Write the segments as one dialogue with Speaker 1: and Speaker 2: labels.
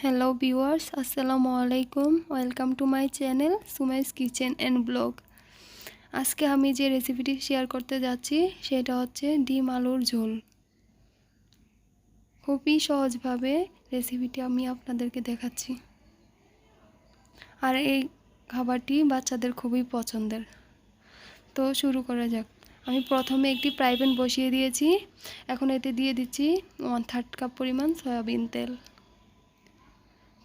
Speaker 1: Hello viewers, আসসালামু আলাইকুম। Welcome to my channel Sumai's kitchen and blog. আজকে আমি যে রেসিপিটি শেয়ার করতে যাচ্ছি সেটা হচ্ছে ডিম আলুর ঝোল। খুবই সহজভাবে রেসিপিটি আমি আপনাদেরকে দেখাচ্ছি। আর এই খাবারটি বাচ্চাদের খুবই পছন্দের। তো শুরু করা যাক। আমি প্রথমে একটি ফ্রাই প্যান বসিয়ে দিয়েছি। এখন এতে দিয়ে দিচ্ছি 1/3 কাপ পরিমাণ সয়াবিন তেল।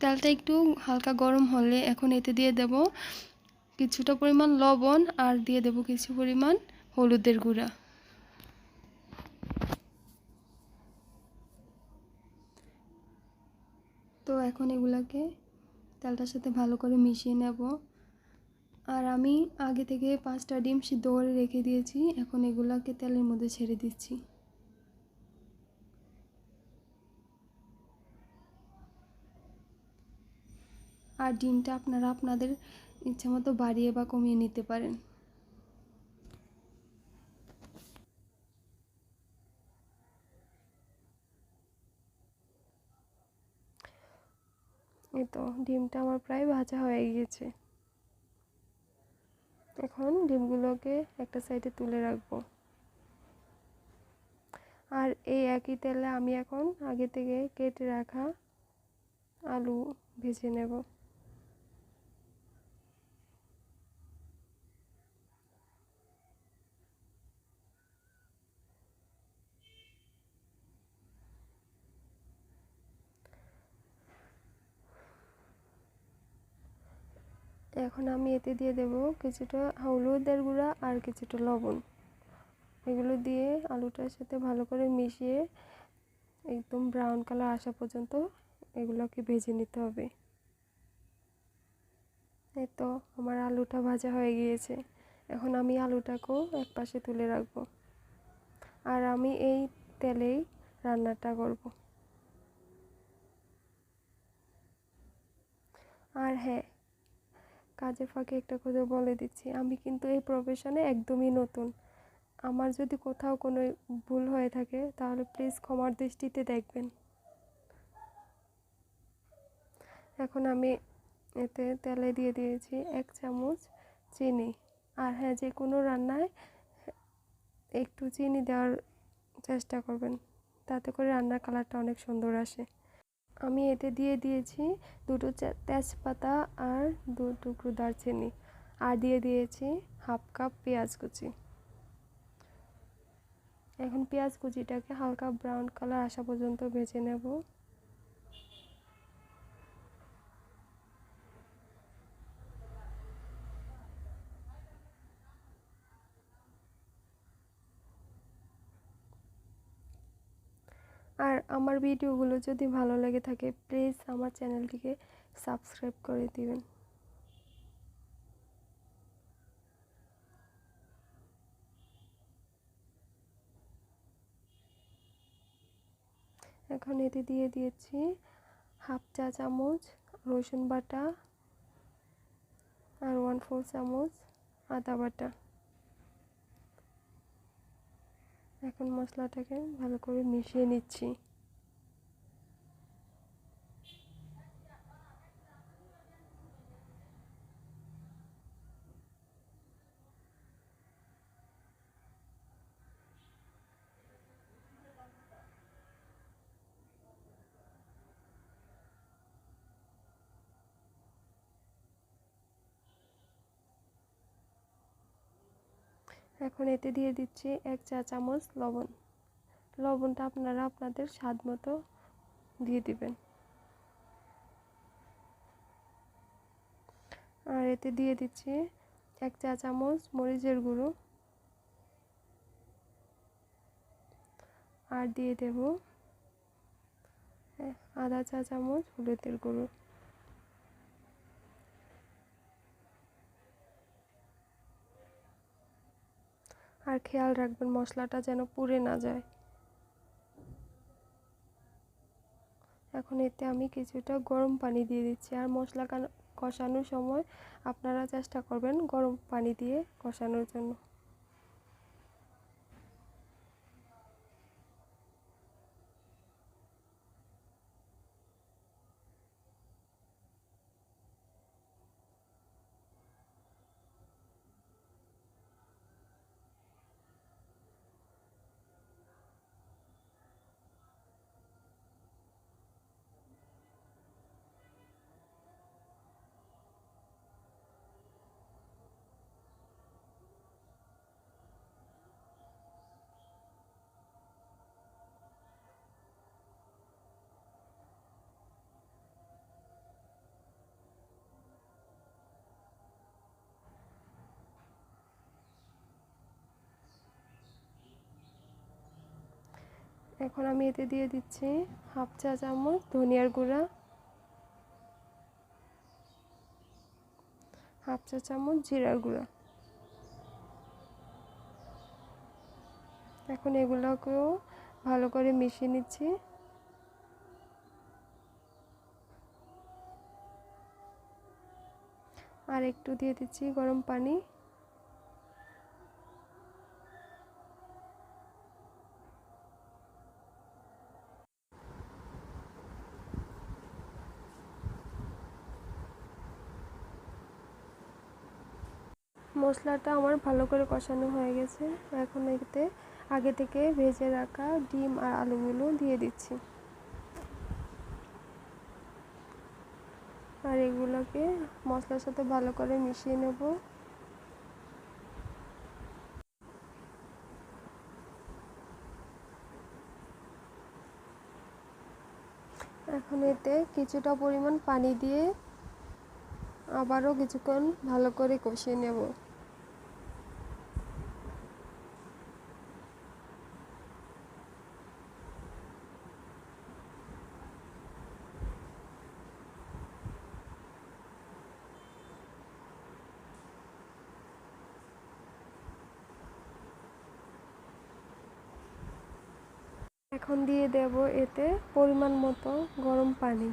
Speaker 1: তেলটা একটু হালকা গরম হলে এখন এতে দিয়ে দেব কিছুটা পরিমাণ লবণ আর দিয়ে দেব কিছু পরিমাণ হলুদের গুঁড়া। তো এখন এগুলাকে তেলটার সাথে ভালো করে মিশিয়ে নেব। আর আমি আগে থেকে 5টা ডিম সিদ্ধ করে রেখে দিয়েছি। এখন এগুলাকে তেলের মধ্যে ছেড়ে দিচ্ছি। আর ডিমটা আপনারা আপনাদের ইচ্ছামতো বাড়িয়ে বা কমিয়ে নিতে পারেন। এই তো ডিমটা আমার প্রায় ভাজা হয়ে গিয়েছে। এখন ডিমগুলোকে একটা সাইডে তুলে রাখবো। আর এই একই তেলে আমি এখন আগে থেকে কেটে রাখা আলু ভেজে নেব। এখন আমি এতে দিয়ে দেব কিছুটা হলুদের গুঁড়া আর কিছুটা লবণ। এগুলো দিয়ে আলুটার সাথে ভালো করে মিশিয়ে একদম ব্রাউন কালার আসা পর্যন্ত এগুলোকে ভেজে নিতে হবে। এই তো আমার আলুটা ভাজা হয়ে গিয়েছে। এখন আমি আলুটাকেও এক পাশে তুলে রাখবো। আর আমি এই তেলেই রান্নাটা করব। আর হ্যাঁ, কাজে ফাঁকে একটা কথা বলে দিচ্ছি, আমি কিন্তু এই প্রফেশনে একদমই নতুন। আমার যদি কোথাও কোনো ভুল হয়ে থাকে তাহলে প্লিজ ক্ষমার দৃষ্টিতে দেখবেন। এখন আমি এতে তেলে দিয়ে দিয়েছি 1 চামচ চিনি। আর হ্যাঁ, যে কোনো রান্নায় একটু চিনি দেওয়ার চেষ্টা করবেন, তাতে করে রান্নার কালারটা অনেক সুন্দর আসে। আমি এতে দিয়ে দিয়েছি 2টো তেজপাতা আর 2 টুকরো দারচিনি। আর দিয়ে দিয়েছি 1/2 কাপ পেঁয়াজ কুচি। এখন পেঁয়াজ কুচিটাকে হালকা ব্রাউন কালার আসা পর্যন্ত ভেজে নেব। আর আমার ভিডিওগুলো যদি ভালো লেগে থাকে প্লিজ আমার চ্যানেলটিকে সাবস্ক্রাইব করে দিবেন। এখন এতে দিয়ে দিয়েছি 1/2 চা চামচ রসুন বাটা আর 1/4 চামচ আদা বাটা। এখন মশলাটাকে ভালো করে মিশিয়ে নিচ্ছি। এখন এতে দিয়ে দিচ্ছি 1 চা চামচ লবণ। লবণটা আপনারা আপনাদের স্বাদ মতো দিয়ে দিবেন। আর এতে দিয়ে দিচ্ছি 1 চা চামচ মরিচের গুঁড়ো। আর দিয়ে দেব আধা চা চামচ হলুদের গুঁড়ো। আর খেয়াল রাখবেন মশলাটা যেন পুড়ে না যায়। এখন এতে আমি কিছুটা গরম পানি দিয়ে দিচ্ছি। আর মশলা কষানোর সময় আপনারা চেষ্টা করবেন গরম পানি দিয়ে কষানোর জন্য। এখন আমি এতে দিয়ে দিচ্ছি হাফ চা চামচ ধনিয়ার গুঁড়া, হাফ চা চামচ জিরার গুঁড়া। এখন এগুলোকেও ভালো করে মিশিয়ে নিচ্ছি। আর একটু দিয়ে দিচ্ছি গরম পানি। মশলাটা আমার ভালো করে কষানো হয়ে গেছে। এখন এতে আগে থেকে ভেজে রাখা ডিম আর আলুগুলো দিয়ে দিচ্ছি। আর এগুলোকে মশলার সাথে ভালো করে মিশিয়ে নেব। এখন এতে কিছুটা পরিমাণ পানি দিয়ে আবারও কিছুক্ষণ ভালো করে কষিয়ে নেব। এখন দিয়ে দেব এতে পরিমাণ মতো গরম পানি।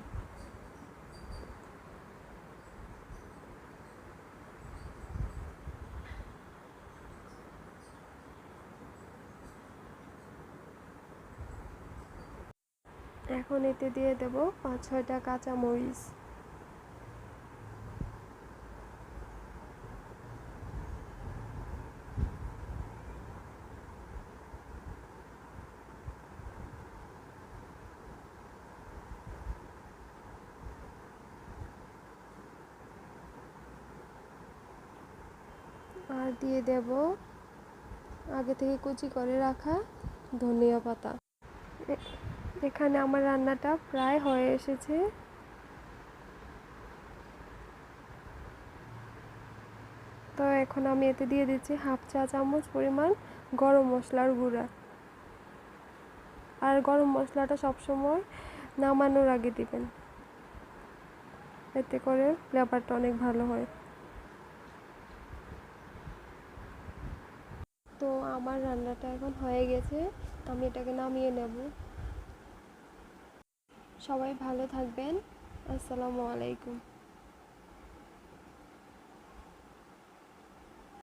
Speaker 1: এখন এতে দিয়ে দেব 5-6টা কাঁচা মরিচ। আর দিয়ে দেব আগে থেকে কুচি করে রাখা ধনিয়া পাতা। এখানে আমার রান্নাটা প্রায় হয়ে এসেছে। তো এখন আমি এতে দিয়ে দিচ্ছি হাফ চা চামচ পরিমাণ গরম মশলার গুঁড়া। আর গরম মশলাটা সবসময় নামানোর আগে দিবেন, এতে করে ফ্লেভারটা অনেক ভালো হয়। তো আমার রান্নাটা এখন হয়ে গেছে, আমি এটাকে নামিয়ে নেব। সবাই ভালো থাকবেন। আসসালামু আলাইকুম।